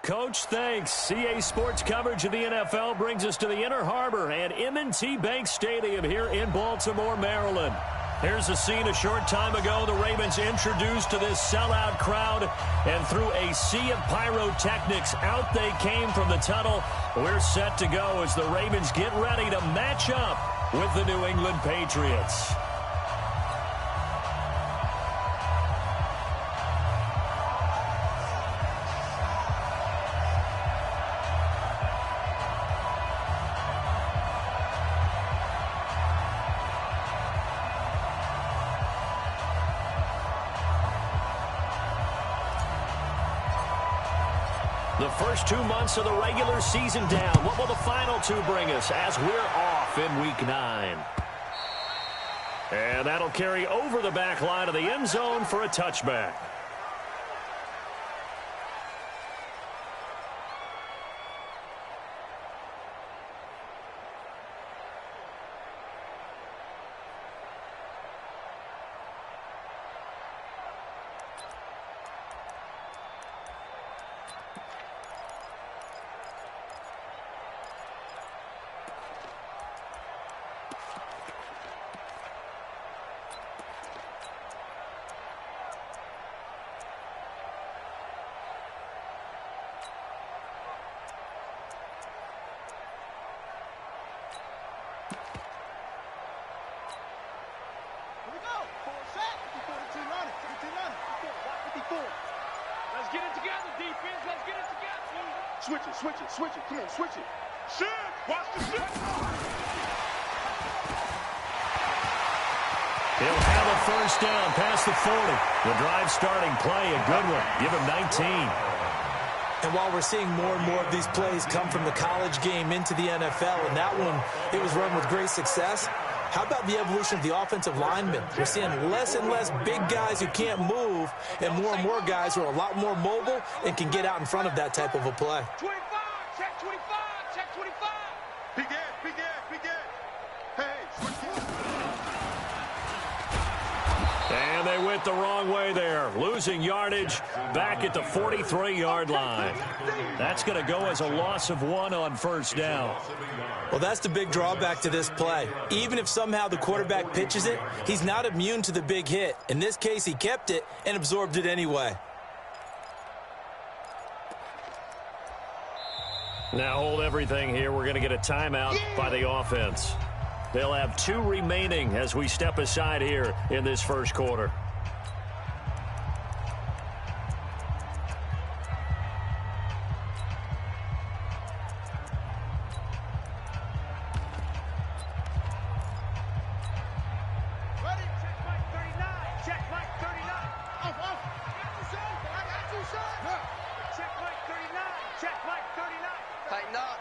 Coach, thanks. CA Sports coverage of the NFL brings us to the Inner Harbor and M&T Bank Stadium here in Baltimore, Maryland. Here's a scene a short time ago. The Ravens introduced to this sellout crowd, and through a sea of pyrotechnics, out they came from the tunnel. We're set to go as the Ravens get ready to match up with the New England Patriots. The first 2 months of the regular season down. What will the final two bring us as we're off in Week 9? And that'll carry over the back line of the end zone for a touchback. Switch it. Come on, switch it. Shit! Watch the shit! He'll have a first down past the 40. The drive starting play, a good one. Give him 19. And while we're seeing more and more of these plays come from the college game into the NFL, and that one, it was run with great success, how about the evolution of the offensive linemen? We're seeing less and less big guys who can't move and more guys who are a lot more mobile and can get out in front of that type of a play. 25, check 25, check 25. Big Ed. Hey, switch it. And they went the wrong way there, losing yardage back at the 43-yard line. That's going to go as a loss of 1 on first down. Well, that's the big drawback to this play. Even if somehow the quarterback pitches it, he's not immune to the big hit. In this case, he kept it and absorbed it anyway. Now hold everything here. We're going to get a timeout by the offense. They'll have 2 remaining as we step aside here in this first quarter.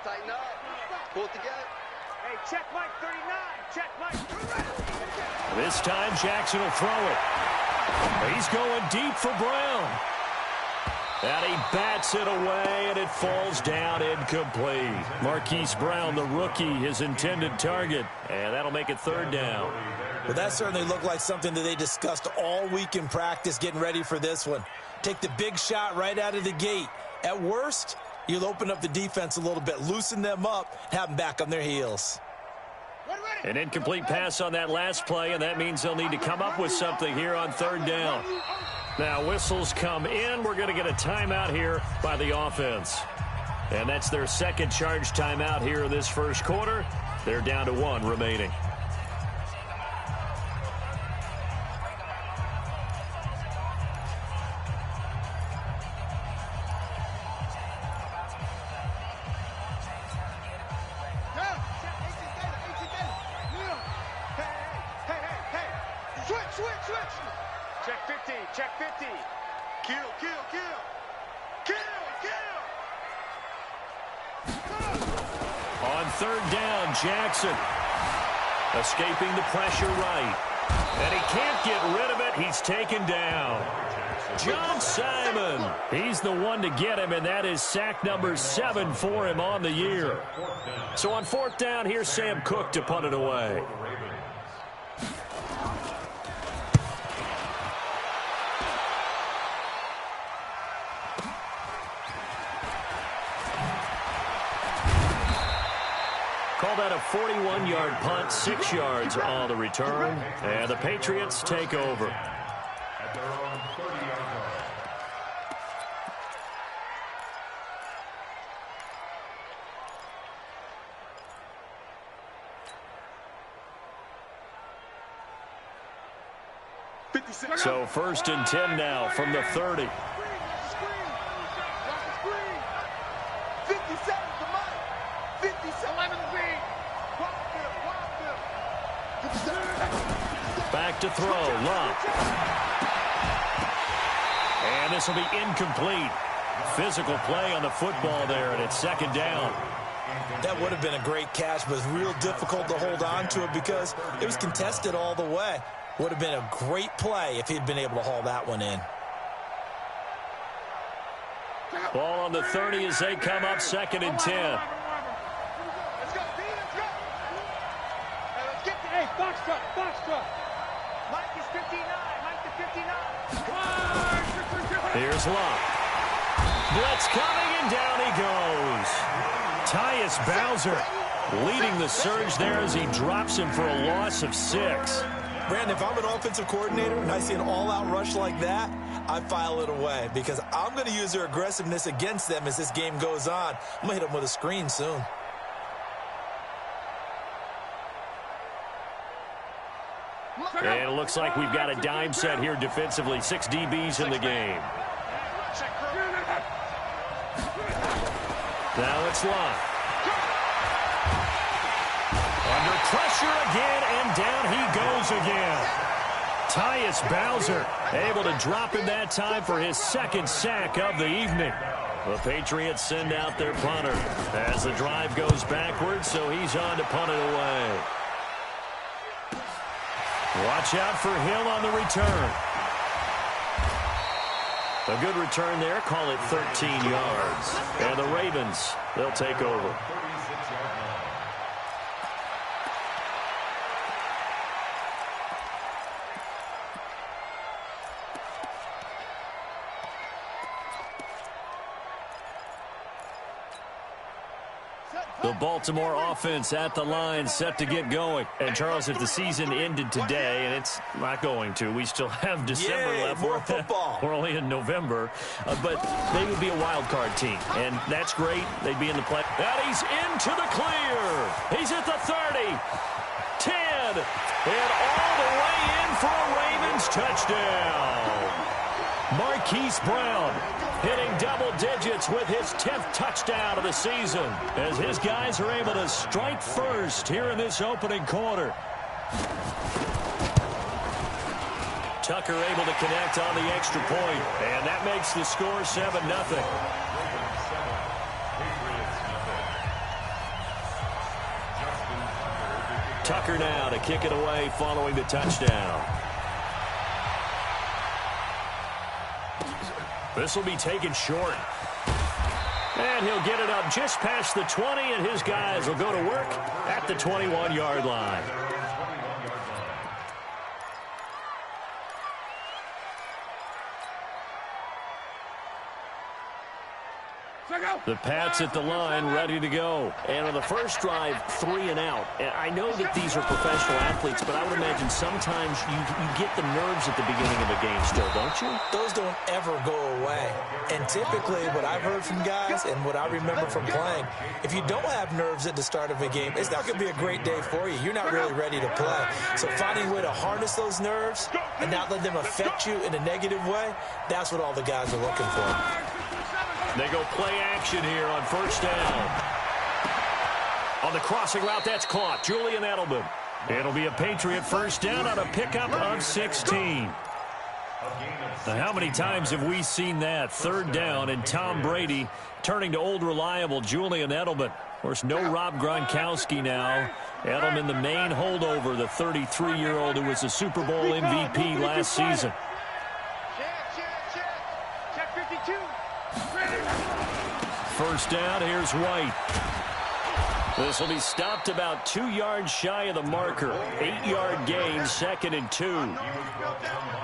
Tighten up. Pull it together. Hey, check Mike 39. Check Mike. This time Jackson will throw it. He's going deep for Brown. And he bats it away, and it falls down incomplete. Marquise Brown, the rookie, his intended target. And that'll make it 3rd down. Well, that certainly looked like something that they discussed all week in practice, getting ready for this one. Take the big shot right out of the gate. At worst, you'll open up the defense a little bit, loosen them up, have them back on their heels. An incomplete pass on that last play, and that means they'll need to come up with something here on 3rd down. Now whistles come in. We're going to get a timeout here by the offense. And that's their second charge timeout here in this first quarter. They're down to 1 remaining. Check 50. Kill. On 3rd down, Jackson escaping the pressure right. And he can't get rid of it. He's taken down. John Simon. He's the one to get him, and that is sack number 7 for him on the year. So on 4th down, here's Sam Cook to punt it away. Call that a 41-yard punt, 6 yards on the return, and the Patriots take over. At their own 30-yard line. So 1st and 10 now from the 30. 57 to Mike. 57. 11 feet. Back to throw. Love. And this will be incomplete. Physical play on the football there, and it's 2nd down. That would have been a great catch, but it's real difficult to hold on to it because it was contested all the way. Would have been a great play if he'd been able to haul that one in. Ball on the 30 as they come up 2nd and 10. Let's go, D, let's go. Hey, let's get the... Hey, box truck. Mike is 59. Mike to 59. Here's Love. Blitz coming, and down he goes. Tyus Bowser leading the surge there as he drops him for a loss of 6. Brandon, if I'm an offensive coordinator and I see an all-out rush like that, I file it away because I'm going to use their aggressiveness against them as this game goes on. I'm going to hit them with a screen soon. And it looks like we've got a dime set here defensively. 6 DBs in the game. Now it's Love. Under pressure again, and down he goes again. Tyus Bowser able to drop him that time for his 2nd sack of the evening. The Patriots send out their punter as the drive goes backwards, so he's on to punt it away. Watch out for Hill on the return. A good return there. Call it 13 yards. And the Ravens, they'll take over. The Baltimore offense at the line, set to get going. And, Charles, if the season ended today, and it's not going to, we still have December left. More football. We're only in November. But they would be a wild card team, and that's great. They'd be in the play. And he's into the clear. He's at the 30, 10, and all the way in for a Ravens touchdown. Marquise Brown hitting double digits with his 10th touchdown of the season as his guys are able to strike first here in this opening quarter. Tucker able to connect on the extra point, and that makes the score 7-0. Tucker now to kick it away following the touchdown. This will be taken short. And he'll get it up just past the 20, and his guys will go to work at the 21-yard line. The Pats at the line, ready to go. And on the first drive, 3 and out. And I know that these are professional athletes, but I would imagine sometimes you get the nerves at the beginning of a game still, don't you? Those don't ever go away. And typically, what I've heard from guys and what I remember from playing, if you don't have nerves at the start of a game, it's not going to be a great day for you. You're not really ready to play. So finding a way to harness those nerves and not let them affect you in a negative way, that's what all the guys are looking for. They go play action here on first down. On the crossing route, that's caught. Julian Edelman. It'll be a Patriot first down on a pickup of 16. Now, how many times have we seen that? 3rd down, and Tom Brady turning to old reliable Julian Edelman. Of course, no Rob Gronkowski now. Edelman, the main holdover, the 33-year-old who was a Super Bowl MVP last season. Check 52. First down, here's White. This will be stopped about 2 yards shy of the marker. 8-yard gain, 2nd and 2.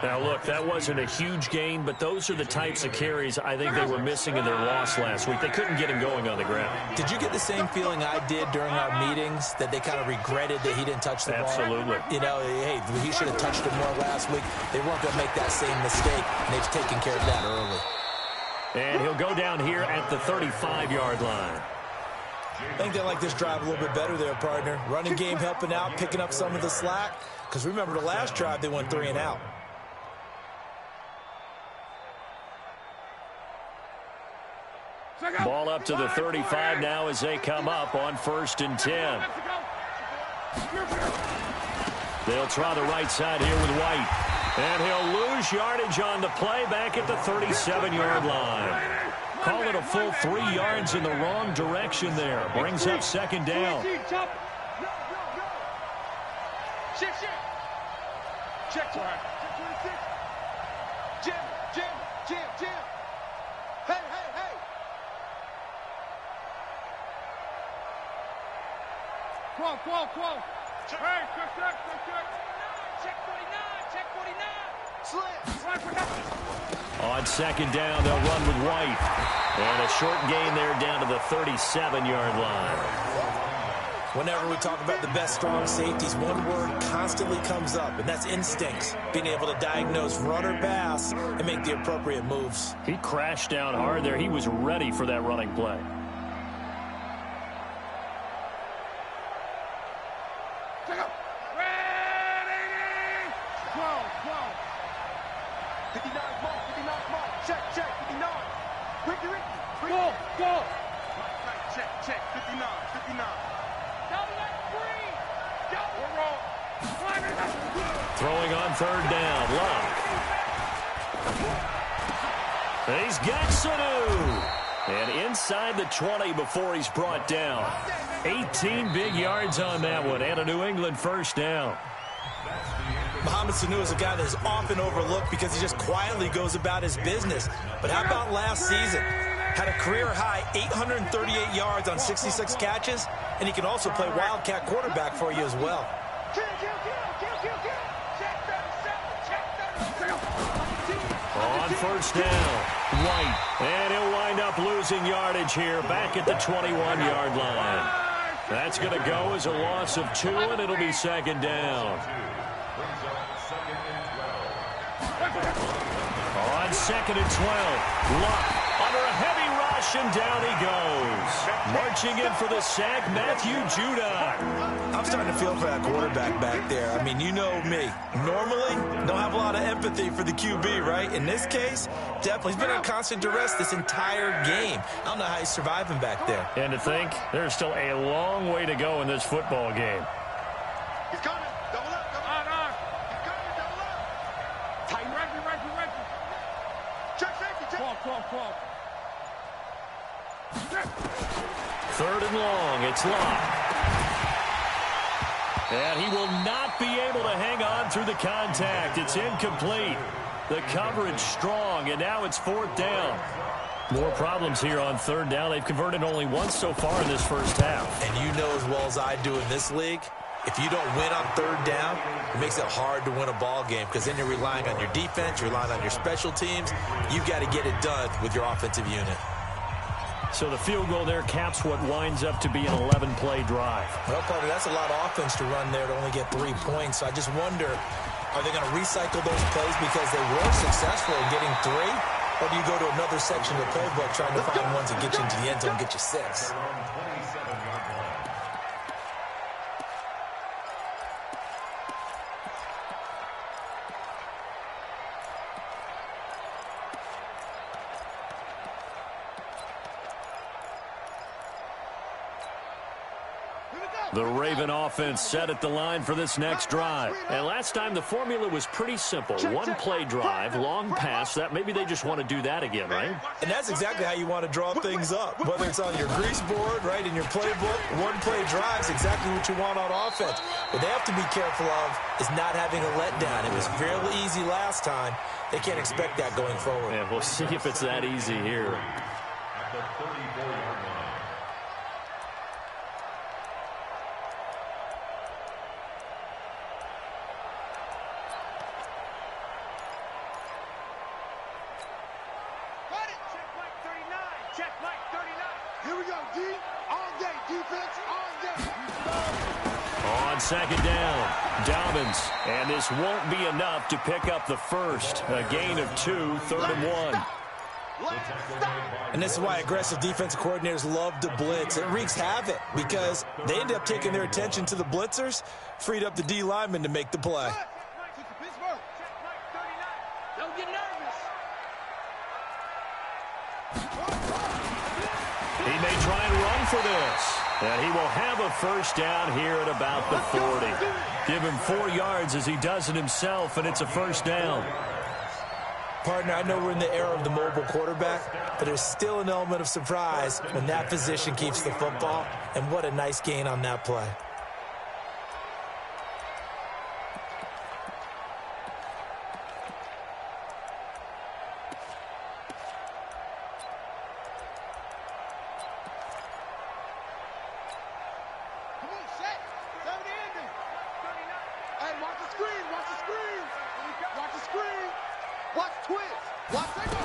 Now, look, that wasn't a huge gain, but those are the types of carries I think they were missing in their loss last week. They couldn't get him going on the ground. Did you get the same feeling I did during our meetings, that they kind of regretted that he didn't touch the ball? Absolutely. You know, hey, he should have touched it more last week. They weren't going to make that same mistake, and they've taken care of that early. And he'll go down here at the 35-yard line. I think they like this drive a little bit better there, partner. Running game helping out, picking up some of the slack. Because remember, the last drive, they went 3 and out. Ball up to the 35 now as they come up on 1st and 10. They'll try the right side here with White. And he'll lose yardage on the play back at the 37-yard line. Call it a full 3 yards in the wrong direction there. Brings up 2nd down. Check. Jim. Hey. Quo. Hey, check. Check 49. On 2nd down, they'll run with White. And a short gain there down to the 37-yard line. Whenever we talk about the best strong safeties, one word constantly comes up, and that's instincts. Being able to diagnose run or pass and make the appropriate moves. He crashed down hard there. He was ready for that running play. Check, 59. Throwing on 3rd down, Locke. He's got Sanu. And inside the 20 before he's brought down. 18 big yards on that one, and a New England 1st down. Mohamed Sanu is a guy that is often overlooked because he just quietly goes about his business. But how about last season? Had a career-high 838 yards on 66 catches, and he can also play wildcat quarterback for you as well. On 1st down, White. And he'll wind up losing yardage here back at the 21-yard line. That's going to go as a loss of 2, and it'll be 2nd down. On 2nd and 12, Locke under a heavy rush, and down he goes. Marching in for the sack, Matthew Judon. I'm starting to feel for that quarterback back there. I mean, you know me. Normally, don't have a lot of empathy for the QB, right? In this case, definitely. He's been on constant duress this entire game. I don't know how he's surviving back there. And to think, there's still a long way to go in this football game. He's coming. Double up. He's coming. Double up. Tight. Reggie. Check safety. Call. 3rd and long. It's Locke. And he will not be able to hang on through the contact. It's incomplete. The coverage strong, and now it's 4th down. More problems here on 3rd down. They've converted only once so far in this first half. And you know as well as I do in this league, if you don't win on 3rd down, it makes it hard to win a ball game because then you're relying on your defense, you're relying on your special teams. You've got to get it done with your offensive unit. So the field goal there caps what winds up to be an 11-play drive. Well, partner, that's a lot of offense to run there to only get 3 points. So I just wonder, are they going to recycle those plays because they were successful in getting 3? Or do you go to another section of the playbook trying to find ones that get you into the end zone and get you 6? The Raven offense set at the line for this next drive. And last time the formula was pretty simple. 1-play drive, long pass. That maybe they just want to do that again, right? And that's exactly how you want to draw things up. Whether it's on your grease board, right, in your playbook, 1-play drive is exactly what you want on offense. What they have to be careful of is not having a letdown. It was fairly easy last time. They can't expect that going forward. Yeah, we'll see if it's that easy here. Check, Mike, 39. Here we go, D. All day. Defense, all day. On second down, Dobbins. And this won't be enough to pick up the first. A gain of 2, 3rd and 1. And this is why aggressive defensive coordinators love to blitz. It wreaks havoc because they end up taking their attention to the blitzers, freed up the D lineman to make the play. Don't get nervous. He may try and run for this. And he will have a first down here at about the 40. Give him 4 yards as he does it himself, and it's a first down. Partner, I know we're in the era of the mobile quarterback, but there's still an element of surprise when that position keeps the football, and what a nice gain on that play. Come on, set. 7 ending. 39. Hey, watch the screen. Watch the screen. Watch the screen. Watch twist. Watch that go.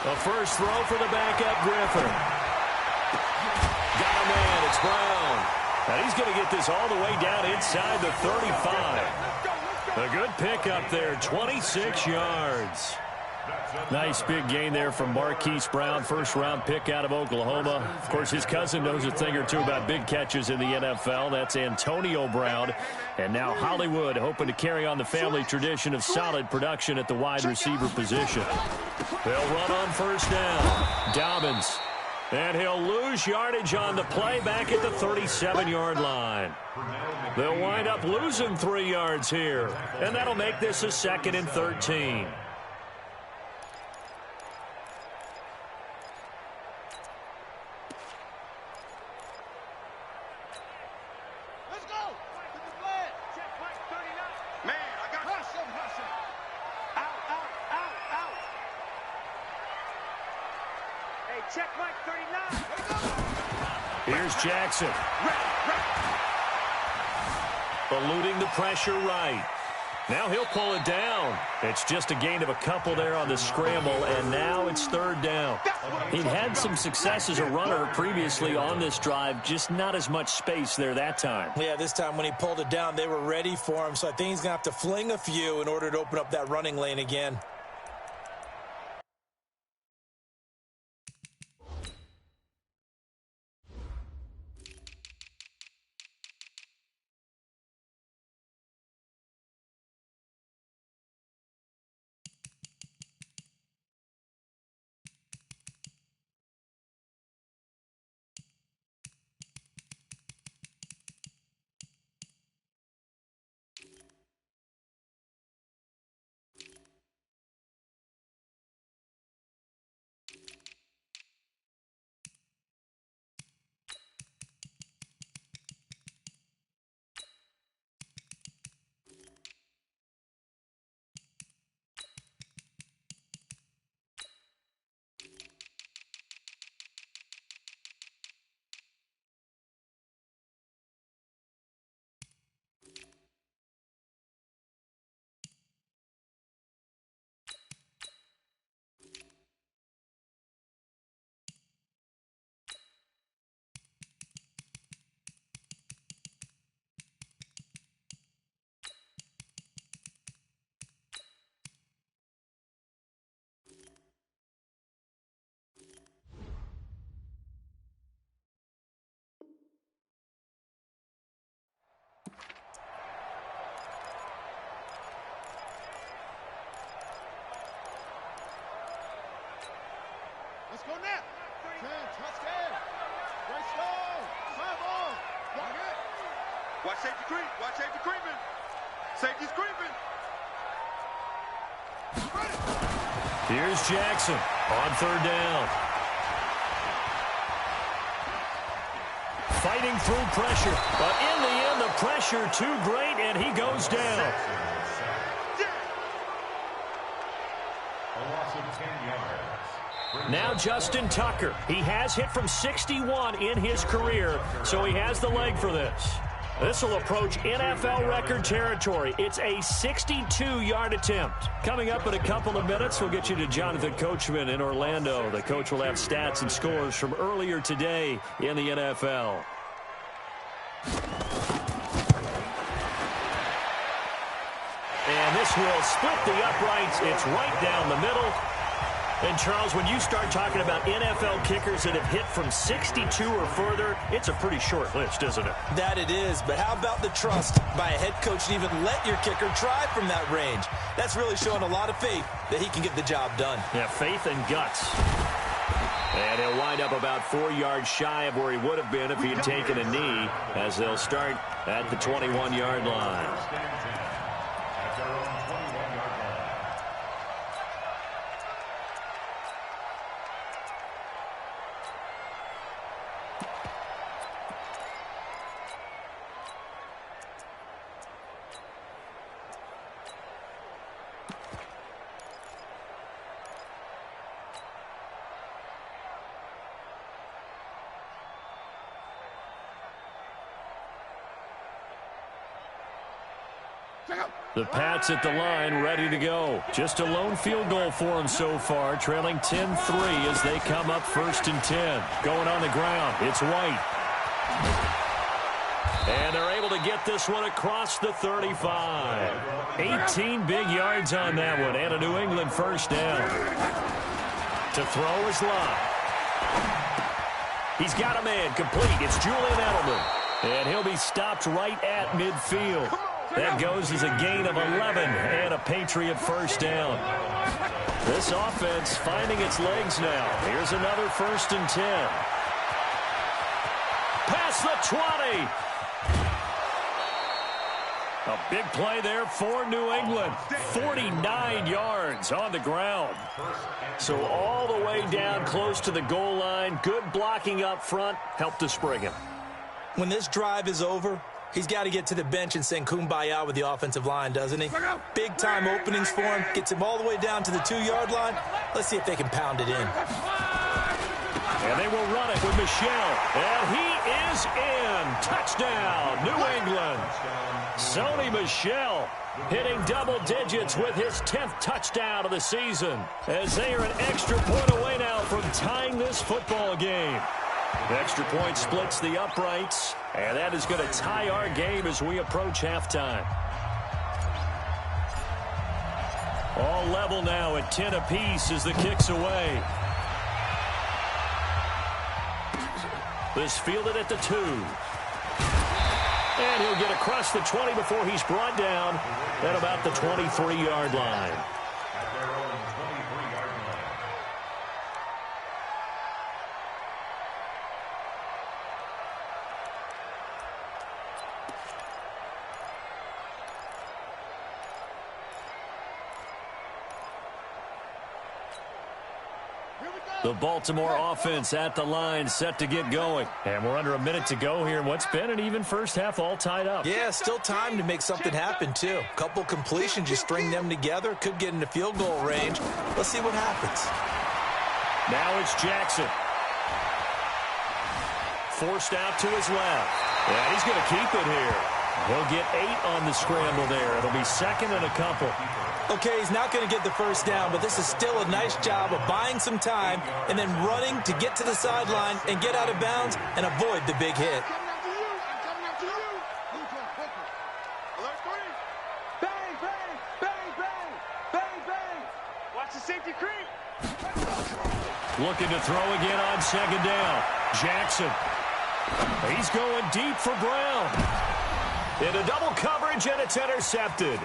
A first throw for the backup, Griffin. Got a man. It's Brown. And he's going to get this all the way down inside the 35. A good pickup there, 26 yards. Nice big gain there from Marquise Brown, first-round pick out of Oklahoma. Of course, his cousin knows a thing or two about big catches in the NFL. That's Antonio Brown. And now Hollywood hoping to carry on the family tradition of solid production at the wide receiver position. They'll run on first down. Dobbins. And he'll lose yardage on the play back at the 37-yard line. They'll wind up losing 3 yards here. And that'll make this a 2nd and 13. Check Mike 39. Here's Jackson. Eluding the pressure right. Now he'll pull it down. It's just a gain of a couple there on the scramble, and now it's 3rd down. He'd had some success as a runner previously on this drive, just not as much space there that time. Yeah, this time when he pulled it down, they were ready for him, so I think he's going to have to fling a few in order to open up that running lane again. Let's go now. 10, touchdown. Right slow. Five on. Walk it. Watch safety creep. Watch safety creeping. Safety's creeping. Here's Jackson on 3rd down. Fighting through pressure, but in the end, the pressure too great, and he goes down. A loss of 10 yards. Now Justin Tucker. He has hit from 61 in his career, so he has the leg for this. This will approach NFL record territory. It's a 62-yard attempt. Coming up in a couple of minutes, we'll get you to Jonathan Coachman in Orlando. The coach will have stats and scores from earlier today in the NFL. And this will split the uprights. It's right down the middle. And, Charles, when you start talking about NFL kickers that have hit from 62 or further, it's a pretty short list, isn't it? That it is, but how about the trust by a head coach to even let your kicker try from that range? That's really showing a lot of faith that he can get the job done. Yeah, faith and guts. And he'll wind up about 4 yards shy of where he would have been if he had taken a knee, as they'll start at the 21-yard line. The Pats at the line, ready to go. Just a lone field goal for them so far, trailing 10-3 as they come up 1st and 10. Going on the ground, it's White. And they're able to get this one across the 35. 18 big yards on that one, and a New England first down. To throw is Lott. He's got a man complete. It's Julian Edelman. And he'll be stopped right at midfield. That goes as a gain of 11 and a Patriot first down. This offense finding its legs now. Here's another 1st and 10. Past the 20. A big play there for New England. 49 yards on the ground. So all the way down close to the goal line. Good blocking up front. Helped to spring him. When this drive is over, he's got to get to the bench and sing kumbaya with the offensive line, doesn't he? Big-time openings for him. Gets him all the way down to the 2-yard line. Let's see if they can pound it in. And they will run it with Michel. And he is in. Touchdown, New England. Sony Michel hitting double digits with his 10th touchdown of the season, as they are an extra point away now from tying this football game. The extra point splits the uprights, and that is going to tie our game as we approach halftime. All level now at 10 apiece as the kick's away. This fielded at the 2. And he'll get across the 20 before he's brought down at about the 23-yard line. The Baltimore offense at the line, set to get going. And we're under a minute to go here in what's been an even first half, all tied up. Yeah, still time to make something happen, too. Couple completions, you string them together, could get into field goal range. Let's see what happens. Now it's Jackson. Forced out to his left. And he's going to keep it here. He'll get 8 on the scramble there. It'll be 2nd and a couple. Okay, he's not going to get the first down, but this is still a nice job of buying some time and then running to get to the sideline and get out of bounds and avoid the big hit. Bang, bang, bang, bang, bang, bang. Watch the safety creep. Looking to throw again on 2nd down. Jackson. He's going deep for Brown. Into double coverage, and it's intercepted.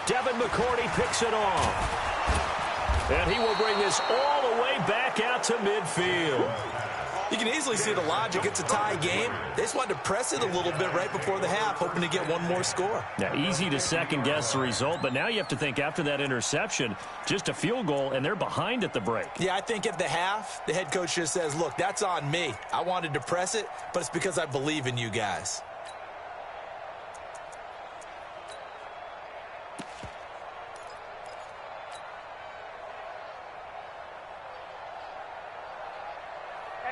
Devin McCourty picks it off. And he will bring this all the way back out to midfield. You can easily see the logic. It's a tie game. They just wanted to press it a little bit right before the half, hoping to get one more score. Now, easy to second-guess the result, but now you have to think after that interception, just a field goal, and they're behind at the break. Yeah, I think at the half, the head coach just says, look, that's on me. I wanted to press it, but it's because I believe in you guys.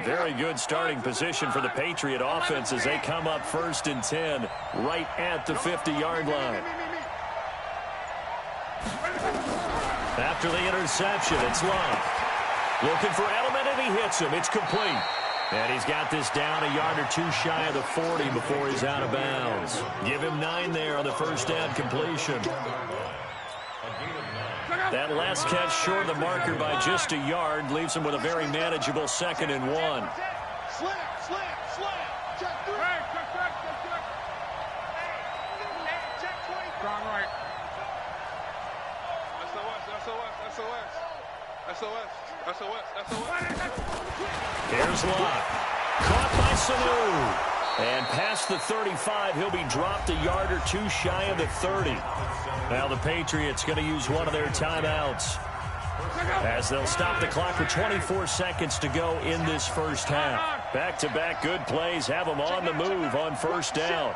Very good starting position for the Patriot offense as they come up 1st and 10 right at the 50-yard line. After the interception, it's Love. Looking for Edelman, and he hits him. It's complete. And he's got this down a yard or two shy of the 40 before he's out of bounds. Give him 9 there on the first down completion. That last catch short of the marker by just a yard leaves him with a very manageable 2nd and 1. Slam. Check 3. Check 20. Strong right. SOS. Here's Locke. Caught by Sanu. And past the 35, he'll be dropped a yard or two shy of the 30. Now the Patriots going to use one of their timeouts as they'll stop the clock with 24 seconds to go in this first half. Back-to-back good plays have them on the move on first down.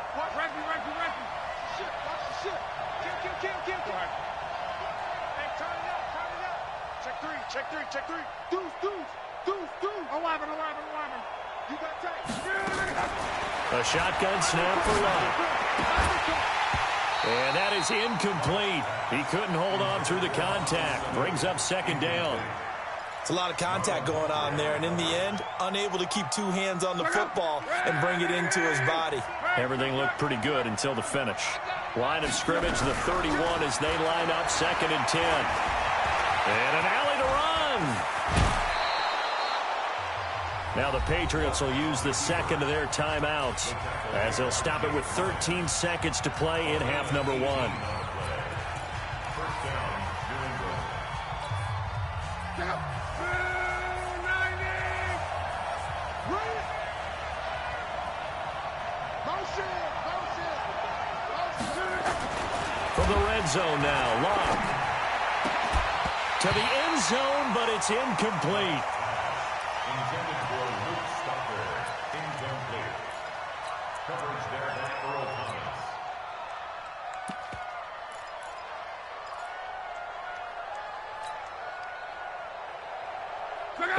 Check 3. Deuce. 11. You got tight. A shotgun snap for Love. And that is incomplete. He couldn't hold on through the contact. Brings up 2nd down. It's a lot of contact going on there, and in the end, unable to keep 2 hands on the football and bring it into his body. Everything looked pretty good until the finish. Line of scrimmage, the 31 as they line up 2nd and 10. And an alley to run. Now the Patriots will use the 2nd of their timeouts as they'll stop it with 13 seconds to play in half number 1. From the red zone now, Locke. To the end zone, but it's incomplete. Intended for Luke Stopper. Incomplete. Coverage there by Earl Thomas.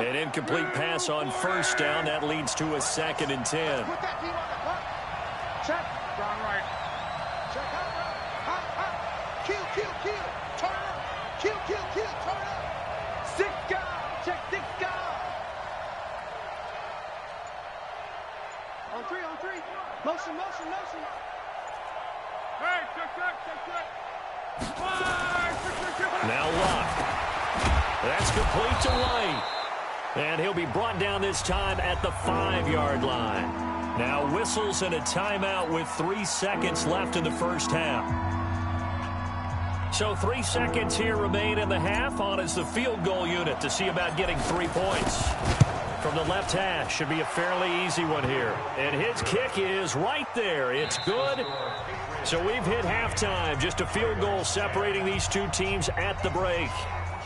An incomplete pass on first down. That leads to a 2nd and 10. Put that team on the clock. Check. Strong right. Check. Hot. Kill. Turn up. Kill. Turn up. 6 guys. Check 6 guys. On 3. Motion. Hey, check. Now Locke. That's complete to White. And he'll be brought down this time at the 5-yard line. Now whistles and a timeout with 3 seconds left in the first half. So 3 seconds here remain in the half. On is the field goal unit to see about getting 3 points. From the left hash, should be a fairly easy one here. And his kick is right there. It's good. So we've hit halftime. Just a field goal separating these two teams at the break.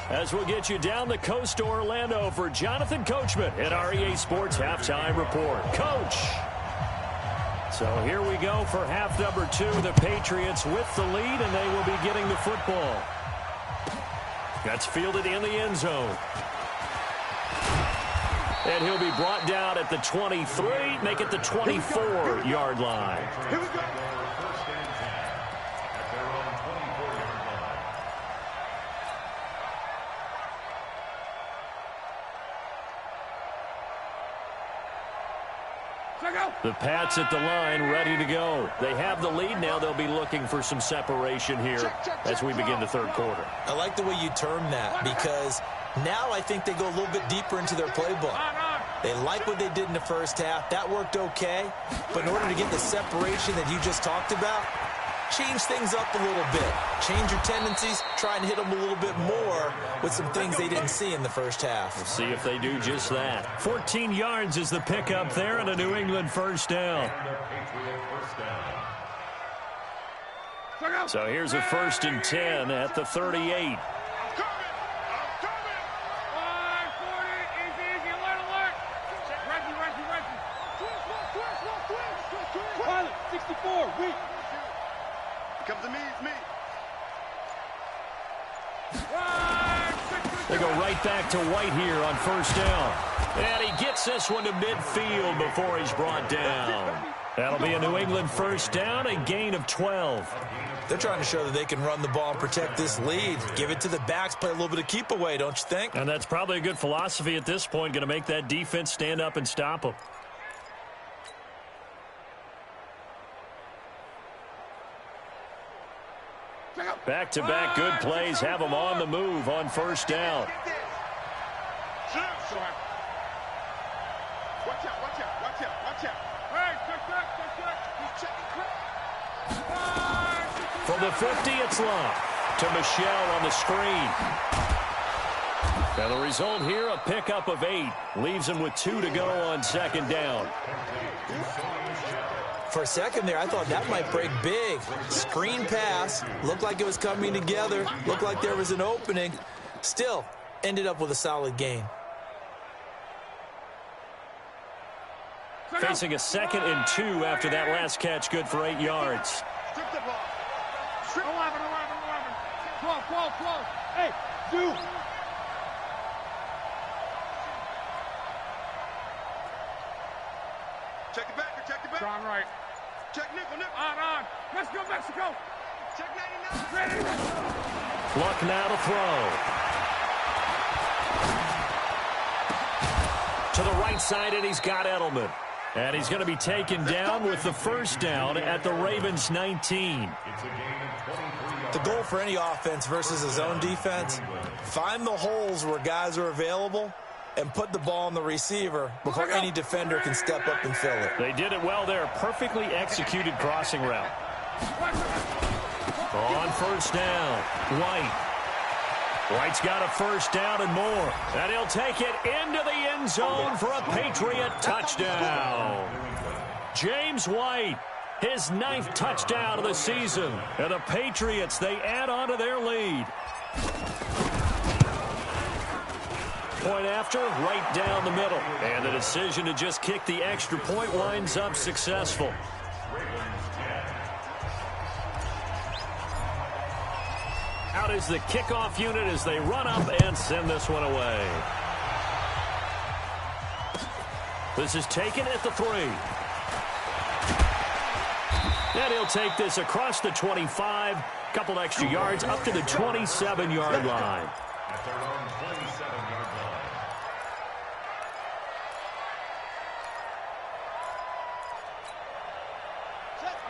As we'll get you down the coast to Orlando for Jonathan Coachman at our EA Sports Halftime Report. Coach. So here we go for half number 2. The Patriots with the lead, and they will be getting the football. That's fielded in the end zone. And he'll be brought down at the 23, make it the 24-yard line. Here we go. First and 10 at their own 24-yard line. The Pats at the line, ready to go. They have the lead now. They'll be looking for some separation here as we begin the third quarter. I like the way you term that, because now I think they go a little bit deeper into their playbook. They like what they did in the first half. That worked okay. But in order to get the separation that you just talked about, change things up a little bit. Change your tendencies. Try and hit them a little bit more with some things they didn't see in the first half. We'll see if they do just that. 14 yards is the pickup there and a New England first down. So here's a 1st and 10 at the 38. Come to me, it's me. They go right back to White here on first down. And he gets this one to midfield before he's brought down. That'll be a New England first down, a gain of 12. They're trying to show that they can run the ball and protect this lead. Give it to the backs, play a little bit of keep away, don't you think? And that's probably a good philosophy at this point, going to make that defense stand up and stop them. Back-to-back good plays have them on the move on first down. Watch out, watch out, watch out, watch out. Hey, check. He's checking. From the 50, it's Love to Michelle on the screen. And the result here, a pickup of 8. Leaves him with 2 to go on second down. For a second there, I thought that might break big. Screen pass. Looked like it was coming together. Looked like there was an opening. Still, ended up with a solid gain. Facing a 2nd and 2 after that last catch, good for 8 yards. Strip the ball. 11. 12. Hey, dude. Check the back, check the back. John right. Check nickel. On. Let's go, Mexico. Check 99. Ready. Luck now to throw. To the right side, and he's got Edelman. And he's going to be taken down with the first down at the Ravens 19. The goal for any offense versus a zone defense, find the holes where guys are available and put the ball on the receiver before any defender can step up and fill it. They did it well there. Perfectly executed crossing route. On first down, White's got a first down and more. And he'll take it into the end zone for a Patriot touchdown. James White, his 9th touchdown of the season. And the Patriots, they add on to their lead. Point after, right down the middle. And the decision to just kick the extra point winds up successful. Out is the kickoff unit as they run up and send this one away. This is taken at the 3. And he'll take this across the 25. Couple extra yards up to the 27-yard line. At their own 27-yard line.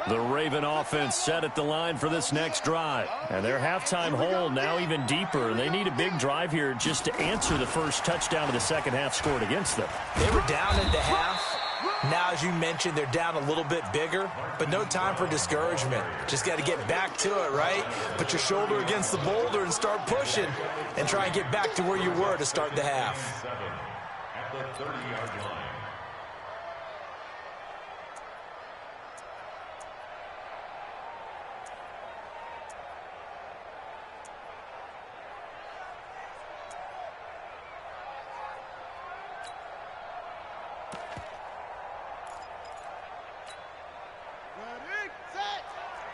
The Raven offense set at the line for this next drive. And their halftime hole now even deeper. And they need a big drive here just to answer the first touchdown of the second half scored against them. They were down at the half. Now, as you mentioned, they're down a little bit bigger, but no time for discouragement. Just got to get back to it, right? Put your shoulder against the boulder and start pushing and try and get back to where you were to start the half. At the 30-yard line. Ready, set.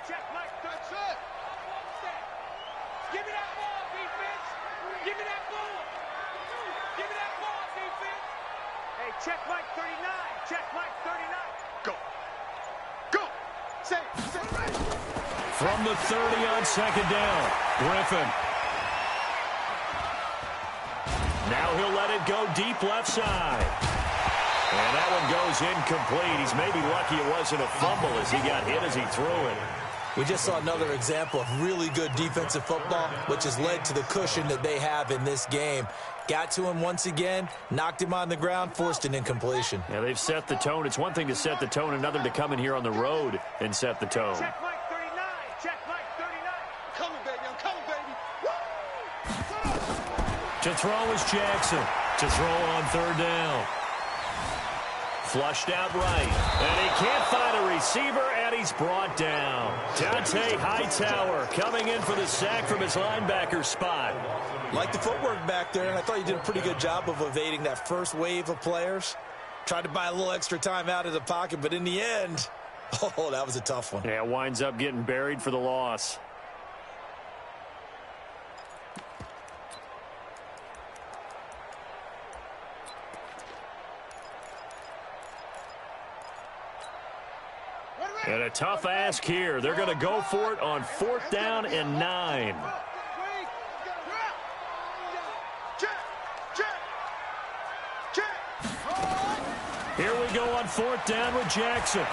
Check, Mike. That's it. Give me that ball, defense. Give me that ball. Give me that ball, defense. Hey, check Mike 39. Check Mike 39. Go. Go. Set. From the 30 on second down, Griffin. Now he'll let it go deep left side. And that one goes incomplete. He's maybe lucky it wasn't a fumble as he got hit as he threw it. We just saw another example of really good defensive football, which has led to the cushion that they have in this game. Got to him once again, knocked him on the ground, forced an incompletion. Yeah, they've set the tone. It's one thing to set the tone, another to come in here on the road and set the tone. Check Mike 39. Check Mike 39. Coming, baby. I'm coming, baby. Woo! To throw is Jackson. To throw on third down. Flushed out right. And he can't find a receiver, and he's brought down. Dante Hightower coming in for the sack from his linebacker spot. Like the footwork back there, and I thought he did a pretty good job of evading that first wave of players. Tried to buy a little extra time out of the pocket, but in the end, oh, that was a tough one. Yeah, winds up getting buried for the loss. And a tough ask here. They're going to go for it on 4th down and 9. Here we go on 4th down with Jackson.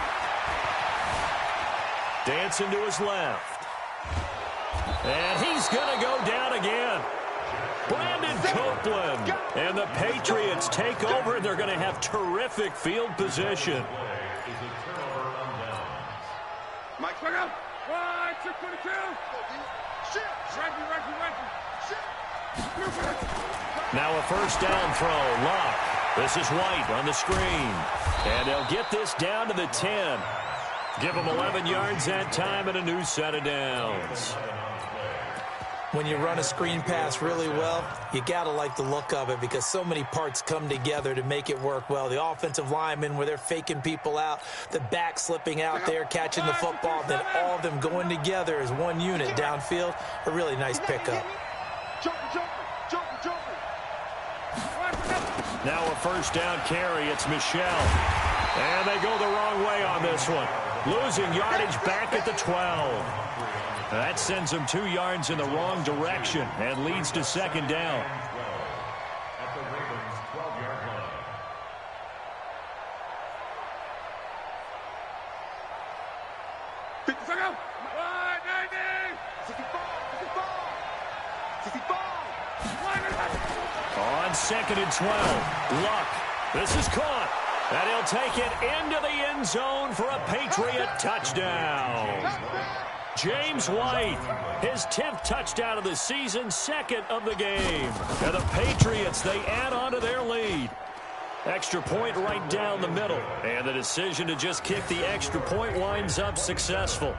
Dancing to his left. And he's going to go down again. Brandon Copeland. And the Patriots take over, and they're going to have terrific field position. Mike, back up. 622. Now a 1st down throw. Luck. This is White on the screen. And they'll get this down to the 10. Give them 11 yards that time and a new set of downs. When you run a screen pass really well, you got to like the look of it because so many parts come together to make it work well. The offensive linemen, where they're faking people out, the back slipping out there, catching the football, then all of them going together as one unit downfield. A really nice pickup. Now a 1st down carry. It's Michelle. And they go the wrong way on this one. Losing yardage back at the 12. That sends them 2 yards in the wrong direction and leads to 2nd down. At the Ravens' 12-yard line. On 2nd and 12. Luck. This is caught. And he'll take it into the end zone for a Patriot touchdown. James White, his 10th touchdown of the season, 2nd of the game. And the Patriots, they add on to their lead. Extra point right down the middle. And the decision to just kick the extra point winds up successful.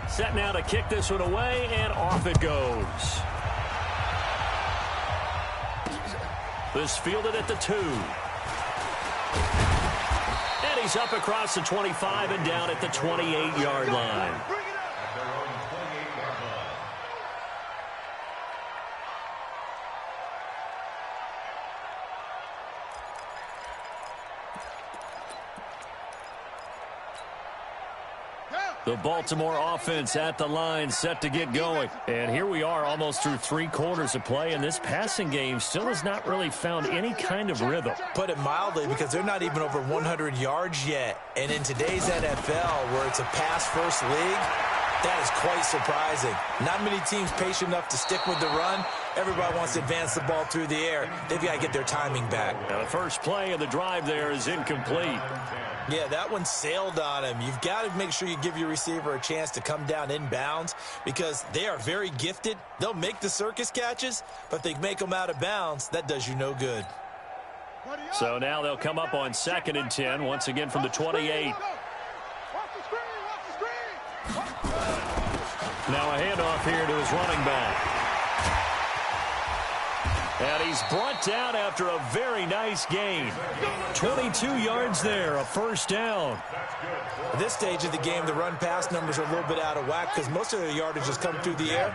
Set now to kick this one away, and off it goes. This fielded at the 2. And he's up across the 25 and down at the 28-yard line. The Baltimore offense at the line, set to get going. And here we are almost through 3 quarters of play, and this passing game still has not really found any kind of rhythm. Put it mildly, because they're not even over 100 yards yet. And in today's NFL, where it's a pass-first league, that is quite surprising. Not many teams patient enough to stick with the run. Everybody wants to advance the ball through the air. They've got to get their timing back. Now the first play of the drive there is incomplete. Yeah, that one sailed on him. You've got to make sure you give your receiver a chance to come down inbounds because they are very gifted. They'll make the circus catches, but if they make them out of bounds, that does you no good. So now they'll come up on 2nd and 10, once again from the 28. Now a handoff here to his running back. And he's brought down after a very nice gain. 22 yards there, a 1st down. At this stage of the game, the run-pass numbers are a little bit out of whack because most of their yardage has come through the air.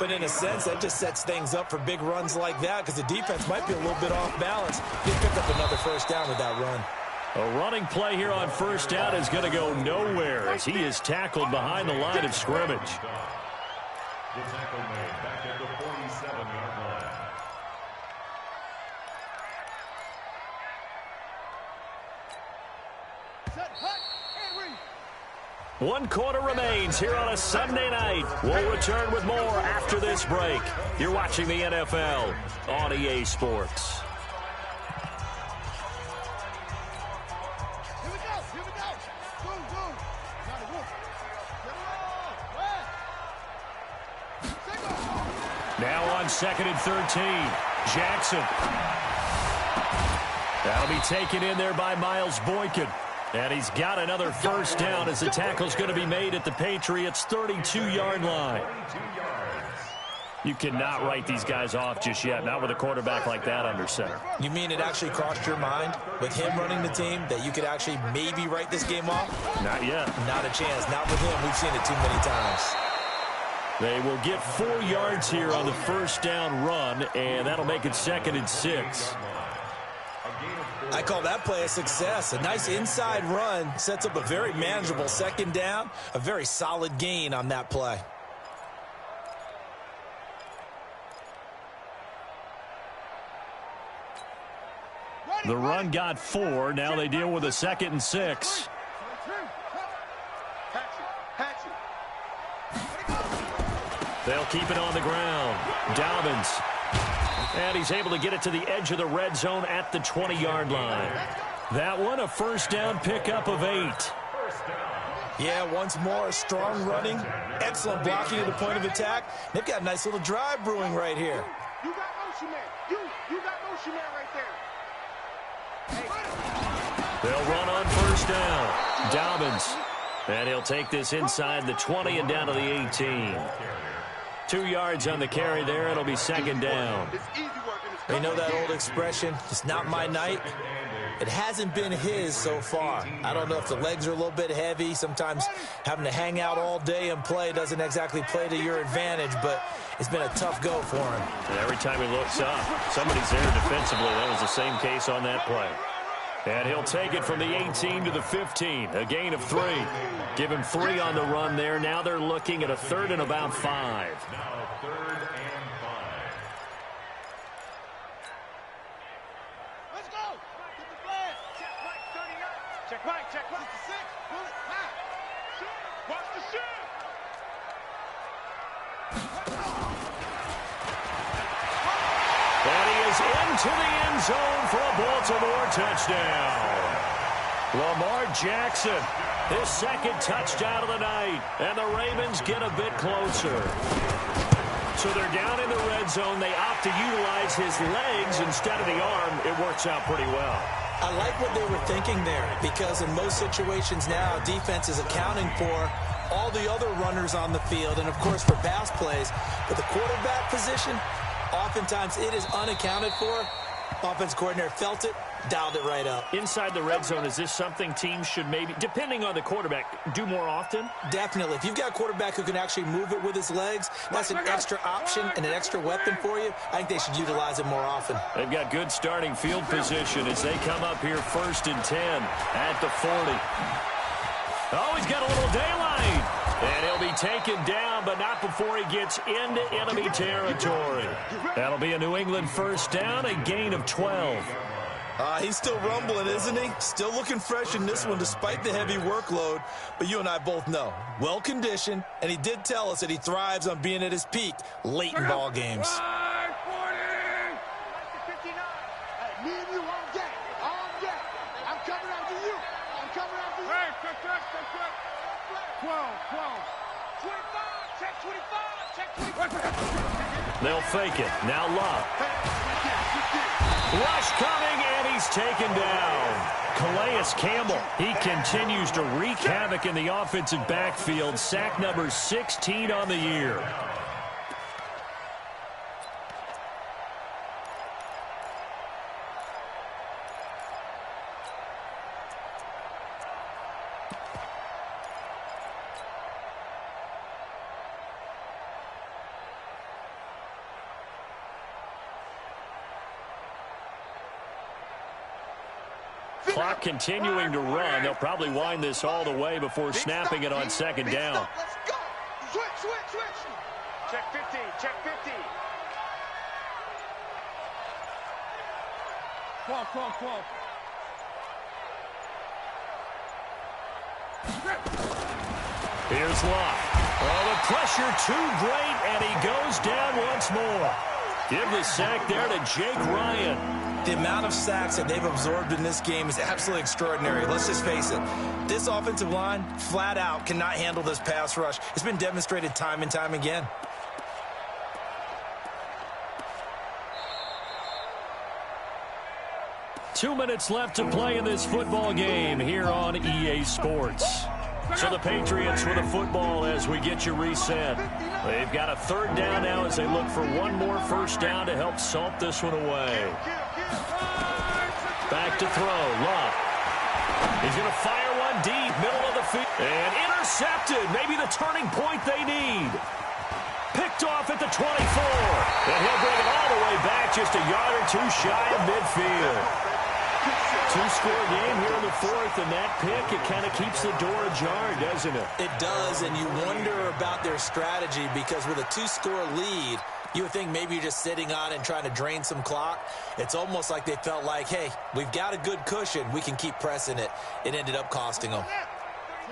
But in a sense, that just sets things up for big runs like that because the defense might be a little bit off balance. They pick up another 1st down with that run. A running play here on 1st down is going to go nowhere as he is tackled behind the line of scrimmage. The tackle made back at the 47-yard line. One quarter remains here on a Sunday night. We'll return with more after this break. You're watching the NFL on EA Sports. Here we go. Here we go. Go. Now on 2nd and 13. Jackson. That'll be taken in there by Miles Boykin. And he's got another 1st down as the tackle's going to be made at the Patriots' 32-yard line. You cannot write these guys off just yet, not with a quarterback like that under center. You mean it actually crossed your mind with him running the team that you could actually maybe write this game off? Not yet. Not a chance. Not with him. We've seen it too many times. They will get 4 yards here on the 1st down run, and that'll make it 2nd and 6. A gain of I call that play a success. A nice inside run sets up a very manageable second down, a very solid gain on that play. The run got 4. Now they deal with a 2nd and 6. They'll keep it on the ground. Dobbins. And he's able to get it to the edge of the red zone at the 20-yard line. That one, a first down pickup of 8. Yeah, once more, strong running, excellent blocking at the point of attack. They've got a nice little drive brewing right here. You got motion man. You got motion man right there. They'll run on first down. Dobbins. And he'll take this inside the 20 and down to the 18. 2 yards on the carry there. It'll be 2nd down. You know that old expression, it's not my night? It hasn't been his so far. I don't know if the legs are a little bit heavy. Sometimes having to hang out all day and play doesn't exactly play to your advantage, but it's been a tough go for him. And every time he looks up, somebody's there defensively. That was the same case on that play. And he'll take it from the 18 to the 15, a gain of 3. Give him 3 on the run there. Now they're looking at a 3rd and about 5. Now 3rd and 5. Let's go. Get the flag. Check right, 39. Check right, check right. 66. Bullet. Now. Watch the shit. And he is into the end zone for a Baltimore touchdown. Lamar Jackson, his 2nd touchdown of the night, and the Ravens get a bit closer. So they're down in the red zone. They opt to utilize his legs instead of the arm. It works out pretty well. I like what they were thinking there, because in most situations now, defense is accounting for all the other runners on the field and, of course, for pass plays. But the quarterback position, oftentimes it is unaccounted for. Offense coordinator felt it, dialed it right up. Inside the red zone, is this something teams should maybe, depending on the quarterback, do more often? Definitely. If you've got a quarterback who can actually move it with his legs, that's an extra option and an extra weapon for you. I think they should utilize it more often. They've got good starting field position as they come up here 1st and 10 at the 40. Oh, he's got a little daylight. And he'll be taken down, but not before he gets into enemy territory. That'll be a New England first down, a gain of 12. He's still rumbling, isn't he? Still looking fresh in this one despite the heavy workload. But you and I both know, well-conditioned, and he did tell us that he thrives on being at his peak late in ball games. Me and you on deck. On deck. I'm coming after you. I'm coming after you. Hey, check. 12. 25. Check 25. Check 25. They'll fake it. Now Love. Rush coming, and he's taken down. Calais Campbell, he continues to wreak havoc in the offensive backfield. Sack number 16 on the year. Clock continuing to run. They'll probably wind this all the way before snapping it on 2nd down. Let's go. Switch. Check 15. Check 15. 12. Here's Love. Oh, the pressure too great, and he goes down once more. Give the sack there to Jake Ryan. The amount of sacks that they've absorbed in this game is absolutely extraordinary. Let's just face it. This offensive line, flat out, cannot handle this pass rush. It's been demonstrated time and time again. Two minutes left to play in this football game here on EA Sports. So the Patriots with the football as we get you reset. They've got a 3rd down now as they look for one more first down to help salt this one away. Back to throw. Love. He's going to fire one deep, middle of the field. And intercepted. Maybe the turning point they need. Picked off at the 24. And he'll bring it all the way back just a yard or two shy of midfield. Two-score game here in the fourth, and that pick, it kind of keeps the door ajar, doesn't it? It does, and you wonder about their strategy because with a two-score lead, you would think maybe you're just sitting on it and trying to drain some clock. It's almost like they felt like, hey, we've got a good cushion. We can keep pressing it. It ended up costing them.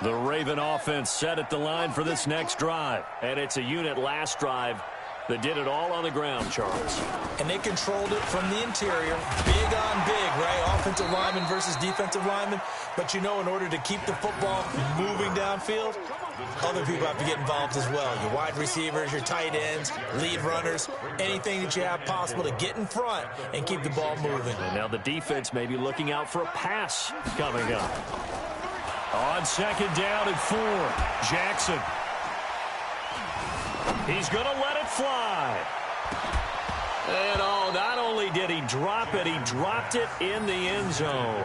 The Raven offense set at the line for this next drive, and it's a unit last drive that did it all on the ground, Charles. And they controlled it from the interior. Big on big, right? Offensive lineman versus defensive lineman. But you know, in order to keep the football moving downfield, other people have to get involved as well. Your wide receivers, your tight ends, lead runners, anything that you have possible to get in front and keep the ball moving. And now the defense may be looking out for a pass coming up. On second down and 4, Jackson. He's going to let it fly. And not only did he drop it, he dropped it in the end zone.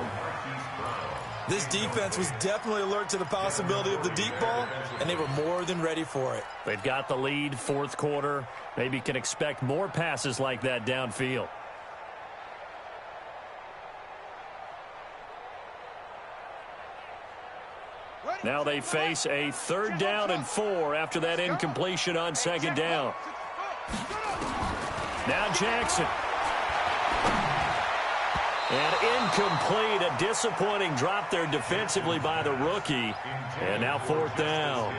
This defense was definitely alert to the possibility of the deep ball, and they were more than ready for it. They've got the lead, fourth quarter. Maybe can expect more passes like that downfield. Now they face a third down and 4 after that incompletion on second down. Now Jackson. And incomplete, a disappointing drop there defensively by the rookie. And now fourth down.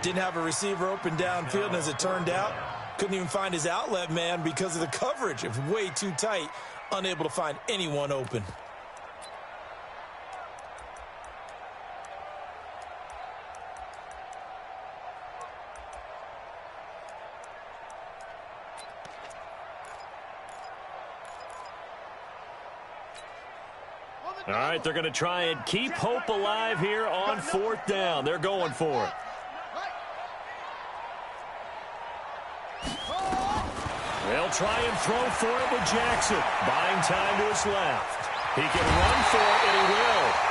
Didn't have a receiver open downfield, and as it turned out, couldn't even find his outlet man because of the coverage. It was way too tight, unable to find anyone open. All right, they're going to try and keep hope alive here on fourth down. They're going for it. They'll try and throw for it with Jackson. Buying time to his left. He can run for it, and he will.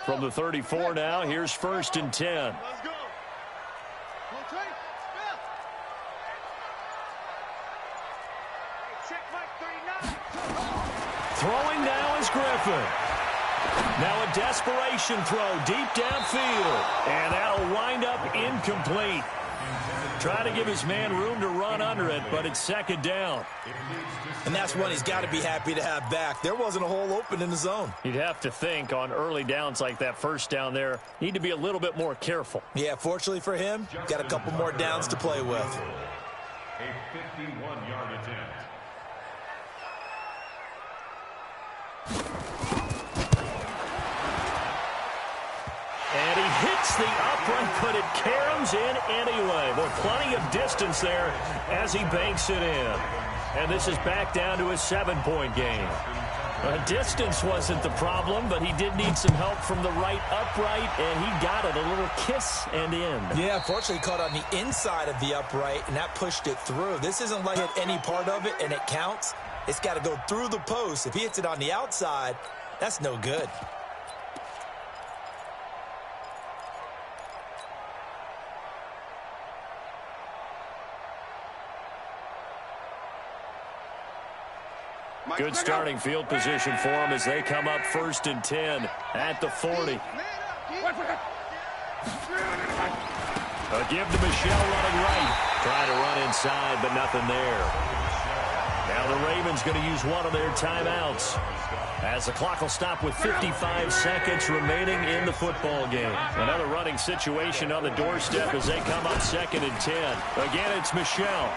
From the 34 now, here's first and 10. Let's go. Throwing now is Griffin. Now a desperation throw deep downfield. And that'll wind up incomplete. Try to give his man room to run under it, but it's second down. And that's one he's got to be happy to have back. There wasn't a hole open in the zone. You'd have to think on early downs like that first down there, need to be a little bit more careful. Yeah, fortunately for him, got a couple more downs to play with. A 51-yard attempt. And he hits the upright, but it caroms in anyway. But plenty of distance there as he banks it in. And this is back down to a 7-point game. Distance wasn't the problem, but he did need some help from the right upright, and he got it. A little kiss and in. Yeah, fortunately caught on the inside of the upright, and that pushed it through. This isn't like hit any part of it, and it counts. It's got to go through the post. If he hits it on the outside, that's no good. Good starting field position for them as they come up first and 10 at the 40. A give to Michelle running right. Trying to run inside, but nothing there. Now the Ravens going to use one of their timeouts as the clock will stop with 55 seconds remaining in the football game. Another running situation on the doorstep as they come up second and 10. Again, it's Michelle.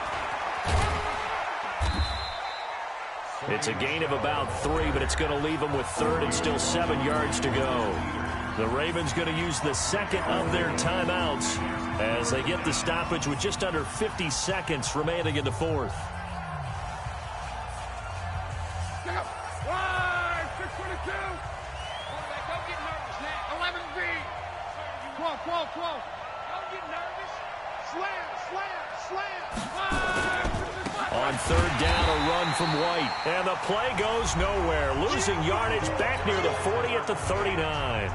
It's a gain of about 3, but it's going to leave them with third and still 7 yards to go. The Ravens going to use the second of their timeouts as they get the stoppage with just under 50 seconds remaining in the fourth. Quarterback, don't get nervous now. 11 feet. 12. Don't get nervous. Slam. On third down, a run from White. And the play goes nowhere, losing yardage back near the 40 at the 39.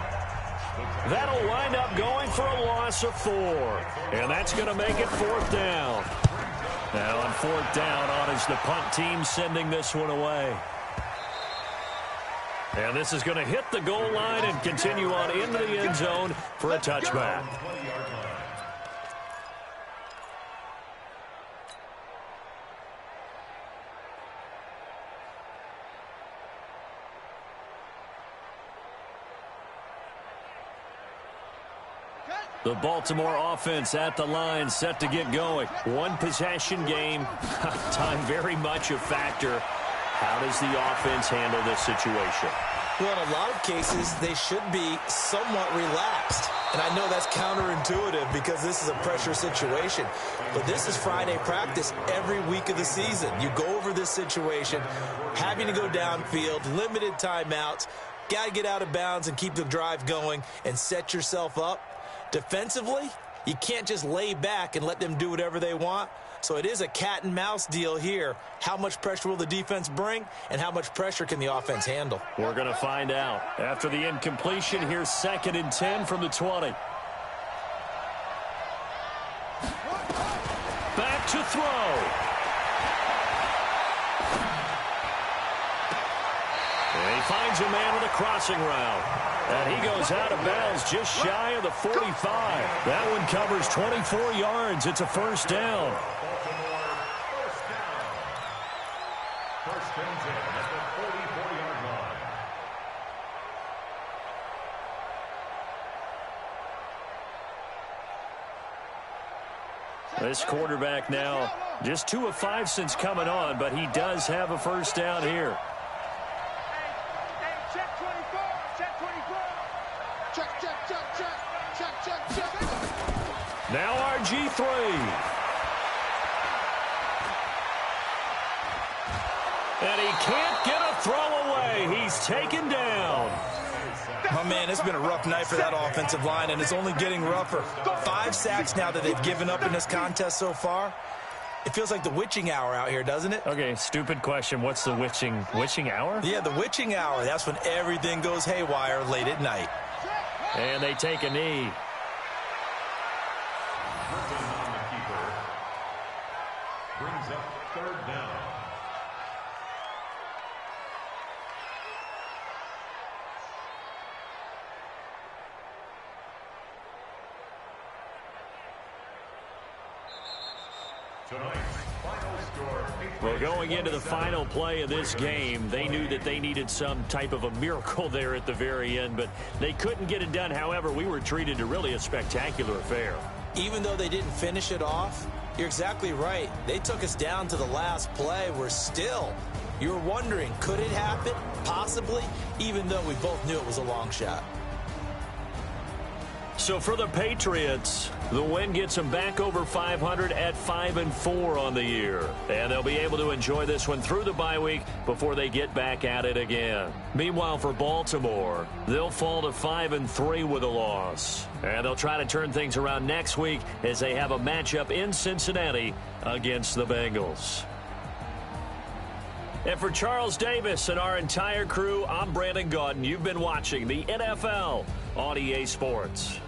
That'll wind up going for a loss of 4. And that's going to make it fourth down. Now on fourth down, on is the punt team sending this one away. And this is going to hit the goal line and continue on into the end zone for a touchback. The Baltimore offense at the line, set to get going. One possession game. Time very much a factor. How does the offense handle this situation? Well, in a lot of cases, they should be somewhat relaxed. And I know that's counterintuitive because this is a pressure situation. But this is Friday practice every week of the season. You go over this situation, having to go downfield, limited timeouts, got to get out of bounds and keep the drive going and set yourself up. Defensively, you can't just lay back and let them do whatever they want. So it is a cat and mouse deal here. How much pressure will the defense bring, and how much pressure can the offense handle? We're going to find out. After the incompletion, here's 2nd and 10 from the 20. Back to throw. And he finds a man with a crossing route. And he goes out of bounds just shy of the 45. That one covers 24 yards. It's a first down. First and 10 at the 44-yard line. This quarterback now just 2 of 5 since coming on, but he does have a first down here. Check 24. Check 24. Check. Now RG3. And he can't get a throw away. He's taken down. Oh, man, it's been a rough night for that offensive line, and it's only getting rougher. 5 sacks now that they've given up in this contest so far. It feels like the witching hour out here, doesn't it? Okay, stupid question. What's the witching hour? Yeah, the witching hour. That's when everything goes haywire late at night. And they take a knee. Griffin on the keeper. Brings up third down. Well, going into the final play of this game, they knew that they needed some type of a miracle there at the very end, but they couldn't get it done. However, we were treated to really a spectacular affair. Even though they didn't finish it off, you're exactly right. They took us down to the last play. You were wondering, could it happen? Possibly, even though we both knew it was a long shot. So for the Patriots, the win gets them back over 500 at 5-4 on the year. And they'll be able to enjoy this one through the bye week before they get back at it again. Meanwhile, for Baltimore, they'll fall to 5-3 with a loss. And they'll try to turn things around next week as they have a matchup in Cincinnati against the Bengals. And for Charles Davis and our entire crew, I'm Brandon Gaudin. You've been watching the NFL on EA Sports.